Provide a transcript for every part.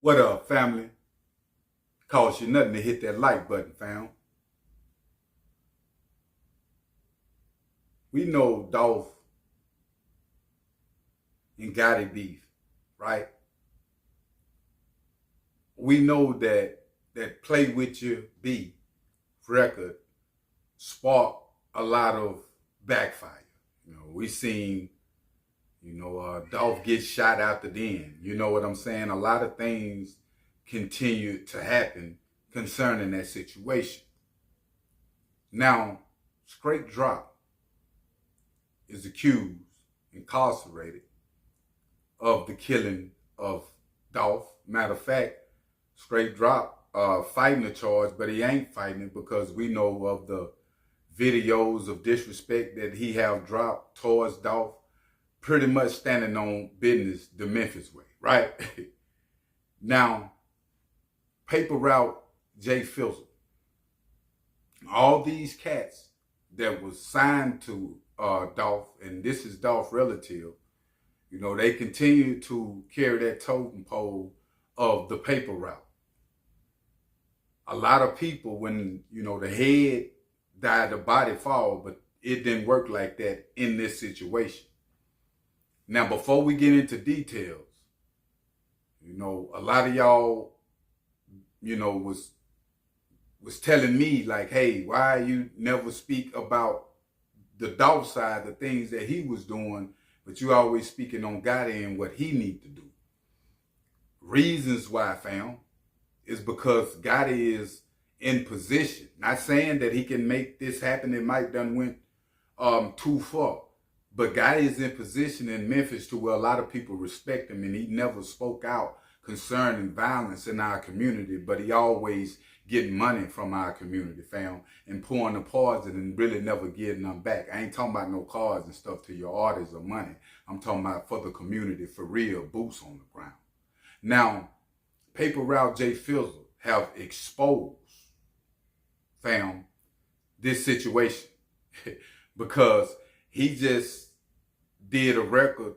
What up, family? Cost you nothing to hit that like button, fam. We know Dolph and Gotti beef, right? We know that Play With You beef record sparked a lot of backfire. We seen, Dolph get shot out the den. You know what I'm saying? A lot of things continued to happen concerning that situation. Now, Straightdrop is accused, incarcerated, of the killing of Dolph. Matter of fact, Straightdrop fighting the charge, but he ain't fighting it because we know of the videos of disrespect that he have dropped towards Dolph, pretty much standing on business the Memphis way, right? Now, Paper Route J Fizzle, all these cats that was signed to Dolph, and this is Dolph relative, they continue to carry that totem pole of the paper route. A lot of people, when, the head died, the body fall, but it didn't work like that in this situation. Now, before we get into details, a lot of y'all, was telling me like, hey, why you never speak about the Dolph side, the things that he was doing, but you always speaking on Gotti and what he need to do. Reasons why, fam, is because Gotti is in position. Not saying that he can make this happen. It might done went too far. But Gotti is in position in Memphis to where a lot of people respect him, and he never spoke out concerning violence in our community, but he always getting money from our community, fam, and pouring the poison and really never getting them back. I ain't talking about no cars and stuff to your artists or money. I'm talking about for the community, for real, boots on the ground. Now, Paper Route J Fizzle have exposed, fam, this situation because he just did a record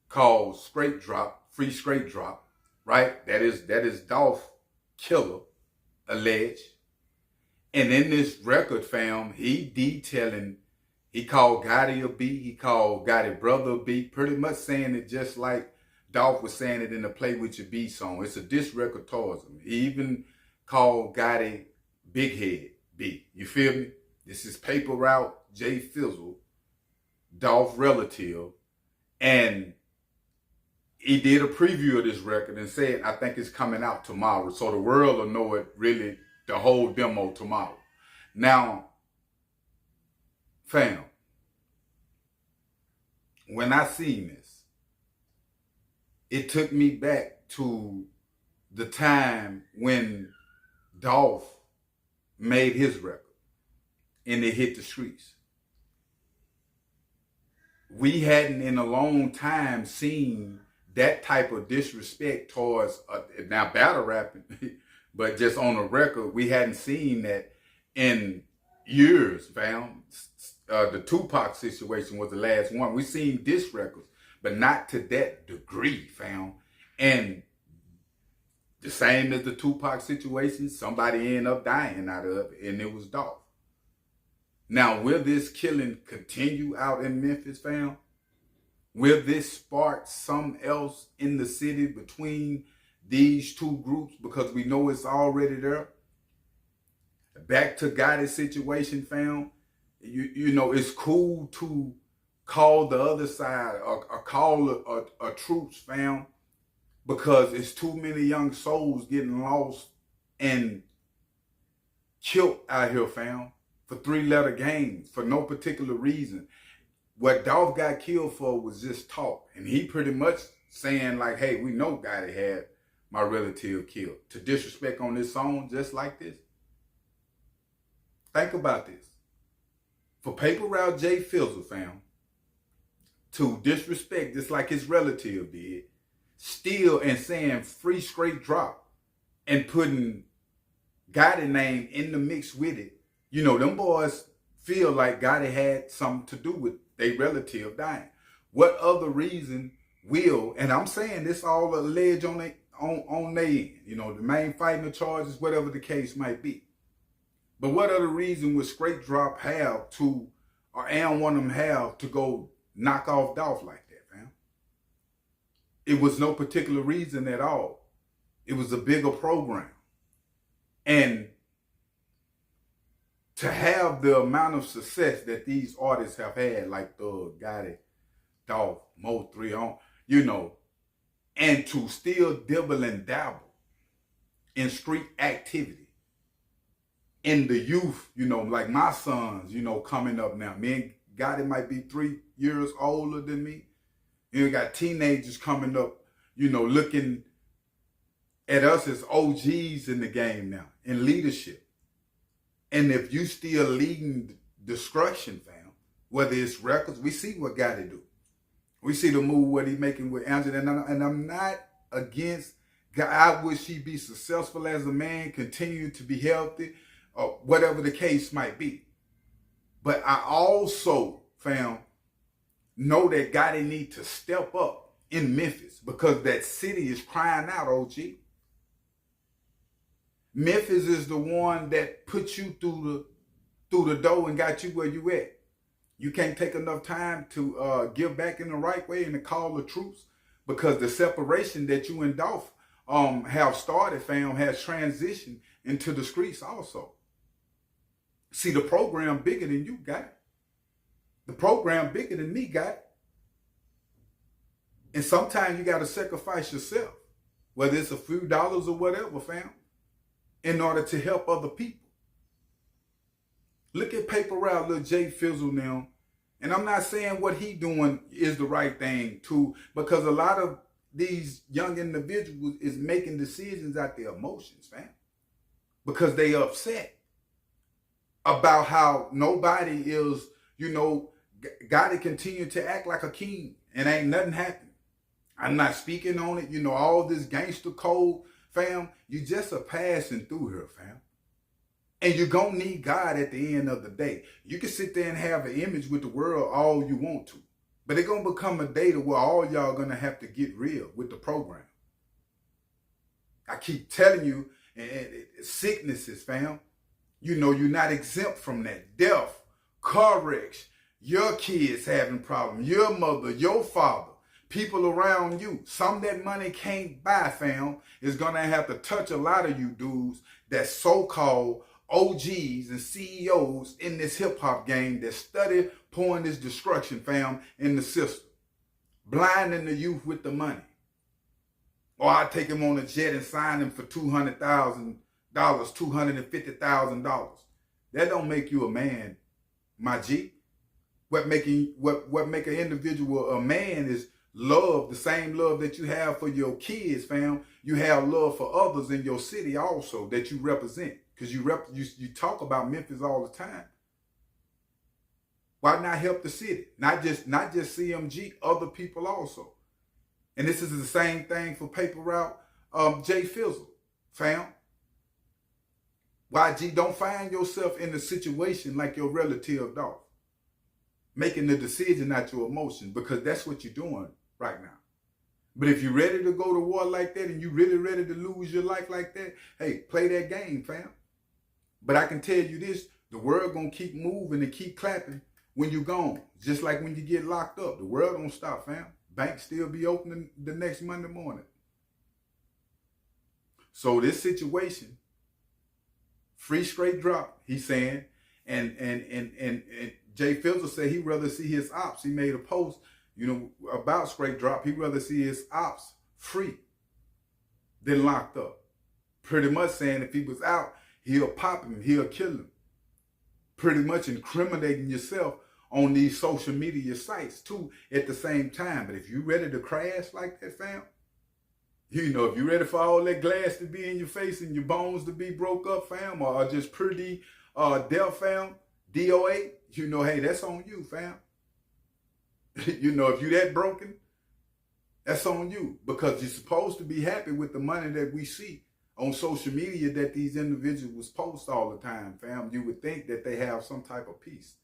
called Straightdrop, Free Straightdrop, right? That is Dolph killer, alleged. And in this record, fam, he called Gotti a B, he called Gotti brother a B, pretty much saying it just like Dolph was saying it in the Play With Your B song. It's a diss record towards him. He even called Gotti Big Head B. You feel me? This is Paper Route J Fizzle, Dolph relative, and he did a preview of this record and said, I think it's coming out tomorrow. So the world will know it really, the whole demo tomorrow. Now, fam, when I seen this, it took me back to the time when Dolph made his record and it hit the streets. We hadn't in a long time seen that type of disrespect towards, now battle rapping, but just on a record, we hadn't seen that in years, fam. The Tupac situation was the last one. We seen diss records, but not to that degree, fam. And the same as the Tupac situation, somebody ended up dying out of it, and it was Dolph. Now, will this killing continue out in Memphis, fam? Will this spark something else in the city between these two groups? Because we know it's already there. Back to Gotti's situation, fam. It's cool to call the other side or call a troops, fam, because it's too many young souls getting lost and killed out here, fam, for three-letter games for no particular reason. What Dolph got killed for was just talk. And he pretty much saying like, hey, we know Gotti had my relative killed. To disrespect on this song just like this. Think about this. For Paper Route J Fizzle, fam, to disrespect just like his relative did, still and saying Free Straightdrop and putting Gotti name in the mix with it, them boys feel like Gotti had something to do with their relative dying. What other reason will, and I'm saying this all alleged on on their end. You know, the main fighting the charges, whatever the case might be. But what other reason would Straightdrop have to, or and one of them have to go knock off Dolph like that, fam? It was no particular reason at all. It was a bigger program. And to have the amount of success that these artists have had, like Thug, Gotti, Dolph, Mo 3 on, you know, and to still dibble and dabble in street activity, in the youth, you know, like my sons, you know, coming up now. Me and Gotti might be 3 years older than me. You know, got teenagers coming up, you know, looking at us as OGs in the game now, in leadership. And if you still leading destruction, fam, whether it's records, we see what Gotti do. We see the move what he making with Angela, and I'm not against God. I wish he be successful as a man, continue to be healthy, or whatever the case might be. But I also, fam, know that Gotti need to step up in Memphis because that city is crying out, OG. Memphis is the one that put you through the door and got you where you at. You can't take enough time to give back in the right way and to call the truce, because the separation that you and Dolph have started, fam, has transitioned into the streets also. See, the program bigger than you got. The program bigger than me got. And sometimes you got to sacrifice yourself, whether it's a few dollars or whatever, fam, in order to help other people. Look at Paper Route, little Jay Fizzle now. And I'm not saying what he doing is the right thing too, because a lot of these young individuals is making decisions out their emotions, fam. Because they upset about how nobody is, you know, got to continue to act like a king and ain't nothing happening. I'm not speaking on it. You know, all this gangster code, fam, you just are passing through here, fam. And you're going to need God at the end of the day. You can sit there and have an image with the world all you want to. But it's going to become a day to where all y'all going to have to get real with the program. I keep telling you, sicknesses, fam. You know, you're not exempt from that. Death, car wrecks, your kids having problems, your mother, your father, people around you. Some that money can't buy, fam, is going to have to touch a lot of you dudes that so-called OGs and CEOs in this hip-hop game that study pouring this destruction, fam, in the system. Blinding the youth with the money. Or I take him on a jet and sign him for $200,000, $250,000. That don't make you a man, my G. What make an individual a man is love, the same love that you have for your kids, fam. You have love for others in your city also that you represent. Because you talk about Memphis all the time. Why not help the city? Not just CMG, other people also. And this is the same thing for Paper Route, Jay Fizzle, fam. YG, don't find yourself in a situation like your relative Dolph, making the decision out your emotions, because that's what you're doing right now. But if you're ready to go to war like that and you're really ready to lose your life like that, hey, play that game, fam. But I can tell you this, the world gonna keep moving and keep clapping when you're gone. Just like when you get locked up, the world don't stop, fam. Banks still be opening the next Monday morning. So this situation, free Straightdrop, he's saying, and Jay Fizzle said he'd rather see his ops. He made a post, you know, about Straightdrop. He'd rather see his ops free than locked up. Pretty much saying if he was out, he'll pop him, he'll kill him. Pretty much incriminating yourself on these social media sites too at the same time. But if you're ready to crash like that, fam, you know, if you're ready for all that glass to be in your face and your bones to be broke up, fam, or just pretty deaf, fam, DOA, you know, hey, that's on you, fam. You know, if you that broken, that's on you, because you're supposed to be happy with the money that we see on social media that these individuals post all the time, fam. You would think that they have some type of peace.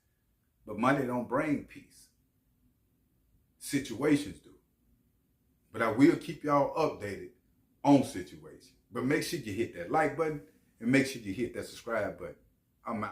But money don't bring peace. Situations do. But I will keep y'all updated own situation. But make sure you hit that like button and make sure you hit that subscribe button. I'm out.